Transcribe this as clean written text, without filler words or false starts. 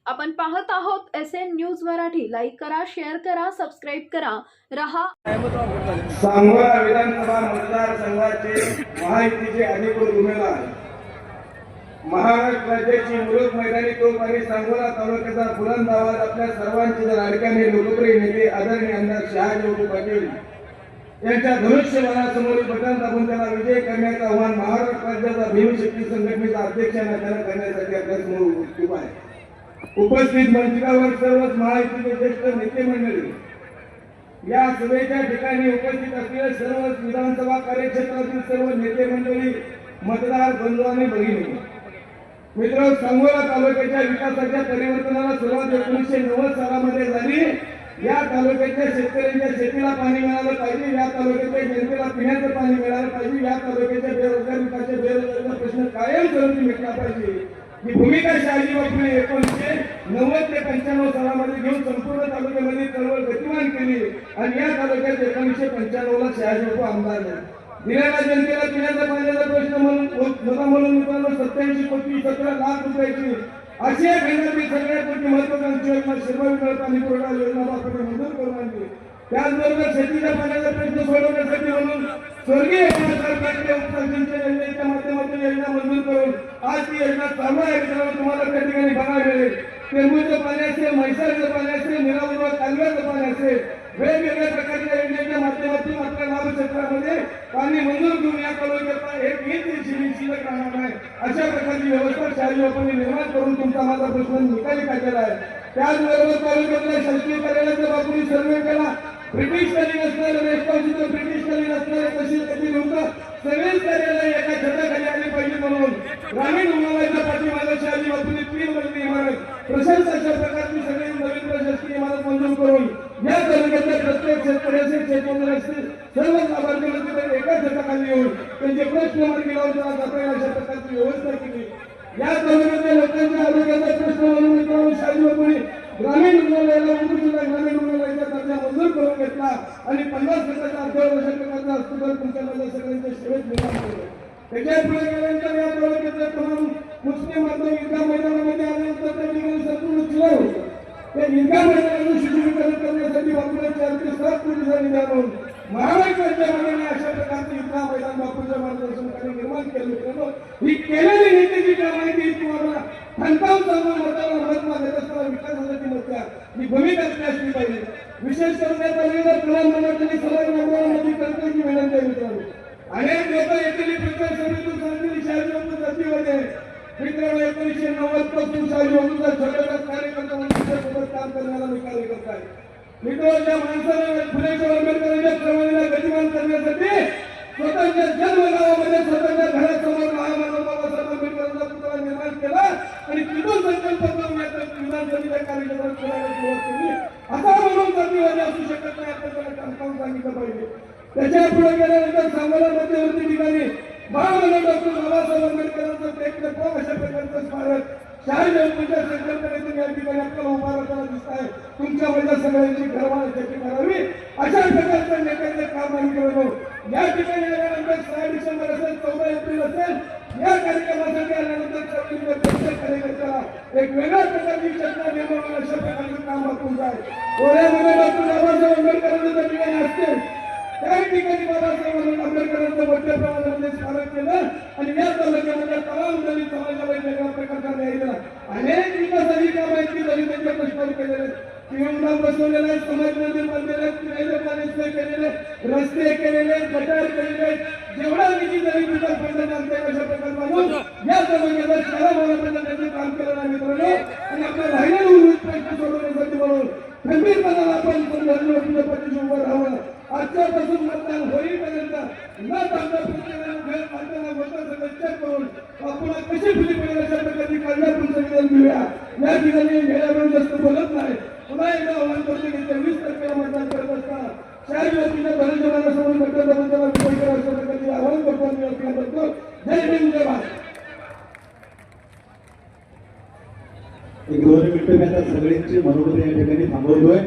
आपण पाहत आहोत SN न्यूज मराठी। लाईक करा, शेअर करा, सबस्क्राइब करा। रहा सांगोला विधानसभा मतदारसंघाचे महायुतीचे अधिकृत उमेदवार महाराष्ट्र राज्याची मुलुक मैदानी तोफ आणि सांगोला तालुक्याचा बुलंद आवाज आपल्या सर्वांचे लाडक्याने लोकप्रिय नेते आदरणीय आमदार शहाजी पाटील यांच्या धनुष्यबाणासमोर बटन दाबून त्याला विजय करण्याचं आव्हान महाराष्ट्र राज्याचा भीमशक्ती संघटनेचा अध्यक्ष त्यांना करण्यासाठी आपल्या समोर उपस्थित आहे। उपस्थित मंचावर सर्वच महायुतीचे ज्येष्ठ नेते मंडळी, या सभेच्या ठिकाणी उपस्थित असलेले सर्व विधानसभा कार्यक्षेत्रातील सर्व नेते मंडळी, मतदार बंधू आणि भगिनी, मित्र, सांगोला तालुक्याच्या विकासाच्या परिवर्तनाला सुरुवात 1990 सालामध्ये झाली। या तालुक्याच्या शेतकऱ्यांच्या शेतीला पाणी मिळालं पाहिजे, या तालुक्याच्या जनतेला पिण्याचं पाणी मिळालं पाहिजे, या तालुक्याच्या बेरोजगार विकासाच्या बेरोजगारीचा प्रश्न कायमस्वरूपी मिटला पाहिजे ही भूमिका शहाजी बापूने 1990 ते 95 सालामध्ये घेऊन संपूर्ण तालुक्यामध्ये चळवळ गतिमान केली आणि या तालुक्यात 1995 ला शहाजी बापू आमदार झाले। दिलेल्या जनतेला पिण्याचा पाण्याचा प्रश्न म्हणून मित्रांनो 87 कोटी 17 लाख रुपयाची आशिया खंडातील सगळ्यात मोठी महत्वाकांक्षी योजना शिरवाई पाणी पुरवठा योजना बापूने मंजूर करून आणली। त्याचबरोबर शेतीच्या पाण्याचा प्रश्न सोडवण्यासाठी म्हणून स्वर्गीय सरकारने उपसिंचन योजनेच्या माध्यमातून योजना मंजूर करून आज ती योजना चालू आहे। मित्रांनो, तुम्हाला त्या ठिकाणी बघायला मिळेल तेंबूचं पाणी असेल, म्हैसाळचं पाणी असेल, निरावुर्वा कालव्याचं पाणी असेल, वेगवेगळ्या प्रकारच्या योजनेच्या माध्यमातून आपल्या लाभ क्षेत्रामध्ये पाणी मंजूर करून या तालुक्यात एक शिल्लक राहणार नाही अशा प्रकारची व्यवस्था शहाजी बापूंनी निर्माण करून तुमचा माझा प्रश्न निकाली काढलेला आहे। त्याचबरोबर तालुक्यातल्या शासकीय कार्यालयाचा बापूंनी सर्वे केला। ब्रिटिशकालीन असणारे रेस्टॉरंट, ब्रिटिशकालीन असणारे तहसील नव्हतं, सगळेच कार्यालय एका छताखाली आले पाहिजे म्हणून ग्रामीण रुग्णालयाच्या पाठीमागे शहाजी बापूंनी 3 मजली इमारत, प्रशस्त अशा प्रकारची सगळी नवीन प्रशासकीय इमारत मंजूर करून या तालुक्यातल्या प्रत्येक शेतकऱ्याचे शेतमजूर असतील सर्व लाभार्थी एका छताखाली येऊन त्यांचे प्रश्न मार्गी लावून त्याला जाता येईल अशा प्रकारची व्यवस्था केली। या तालुक्यातल्या लोकांच्या आरोग्याचा प्रश्न म्हणून मित्रांनो शहाजी बापूंनी ग्रामीण रुग्णालयाला ग्रामीण रुग्णालयाचा दर्जा मंजूर करून घेतला आणि 50% अर्थव्यवस्था प्रकारचा हॉस्पिटल तुमच्या माझ्या सगळ्यांच्या सेवेत निर्माण केलं। त्याच्या पुढे गेल्यानंतर या तालुक्यातल्या तमाम मुस्लिम बांधव ईदगाह मैदानामध्ये आल्यानंतर त्या ठिकाणी संपूर्ण चिलार होतं। ते ईदगाह मैदानाचं शुद्धीकरण करण्यासाठी बापूने 4 ते 7 कोटीचा निधी आणून महाराष्ट्राच्या मागणी अशा प्रकारचे ईदगाह मैदान बापूंच्या मार्गदर्शनाखाली निर्माण केले। मित्रांनो, ही केलेली नीतीची माहिती तुम्हाला ठणकावून सांगून मतदारांना महत्त्व देत असताना विकासासाठी मतदार ही भूमिका असली पाहिजे। विशेष करून या तालुक्यात प्रधानमंत्र्यांनी समाज बांधवांमध्ये करण्याची विनंती आहे। मित्रांनो, अनेक लोक येथील प्रचार समितीतून सांगतील शहाजी बापू जातीवादी। मित्रांनो, 1990 पासून शहाजी बापूचा छोटासा कार्यकर्ता म्हणून सोबत काम करण्याला मी कार्यकर्ता आहे। मित्रांनो, ज्या माणसाने फुले आंबेडकरांच्या चळवळीला गतिमान करण्यासाठी स्वतःच्या जन्मगावामध्ये स्वतःच्या घरासमोर महामानव बाबासाहेब आंबेडकरांचा पुतळा निर्माण केला आणि तिथून संकल्प करून या विधानसभेच्या कार्यक्रमात करायला सुरुवात केली। असा म्हणून जातीवादी असू शकत नाही, आपण त्याला काम सांगितलं पाहिजे। त्याच्या पुढे गेल्यानंतर सांगोला मध्यवर्ती ठिकाणी महामानव डॉक्टर बाबासाहेब आंबेडकरांचं एक अशा प्रकारचं स्मारक शहाजी बापूंच्या संकल्पनेतून या ठिकाणी आपल्याला उभारताना दिसत आहे। तुमच्या माझ्या सगळ्यांची घरमालकी करावी अशा प्रकारचं नेत्याचं काम आम्ही करतो। या ठिकाणी आल्यानंतर 6 डिसेंबर असेल, 14 एप्रिल असेल, या कार्यक्रमासाठी आल्यानंतर प्रत्येक कार्यकर्त्याला एक वेगळ्या प्रकारची चर्चा निर्माण होईल अशा प्रकारचं काम बापूंचं आहे। डोळ्यामध्ये डॉक्टर बाबासाहेब आंबेडकरांचं त्या ठिकाणी असते, त्या ठिकाणी बाबासाहेब आंबेडकरांचं मोठ्या प्रमाणामध्ये स्मारक केलं आणि या तालुक्यामध्ये तमाम दलित समाजाला वेगळ्या प्रकारचा न्याय दिला। अनेक विकासाची कामं आहेत की दलितांच्या प्रश्नावर केलेले, पिऊन बसवलेले आहेत, समाज मंदिर बांधलेले, पिण्याचे पाणी सोय केलेले, रस्ते केलेले, गटार केलेले, जेवढा निधी दलित विकास फंडाने आणते अशा प्रकार म्हणून या तालुक्याला 4 महिन्यापर्यंत काम केलं नाही मित्रांनो। आणि आपल्या राहिलेले उर्वरित प्रश्न सोडवण्यासाठी म्हणून खंबीरपणाला आपण धर्मपतीच्या पाठीशी उभं राहावं। आजच्यापासून मतदान होईपर्यंत न थांबता प्रत्येकाने माणसाला मतदार चेक करून आपण कशी फुली पडेल अशा प्रकारची काळजी आपण सगळ्यांना घेऊया। या ठिकाणी गेल्यामुळे जास्त बोलत नाही, पुन्हा एकदा आव्हान करतो की 23% मतदान करत असताना शहाजी बापूंच्या धनुष्यबाणासमोर मतदान दाबून त्याला विजयी करा अशा प्रकारचे आव्हान करतो मी आपल्याला करतो। जय भीम, जय भारत। एक 2 मिनिटं मी आता सगळ्यांची मनोगत या ठिकाणी थांबवतोय।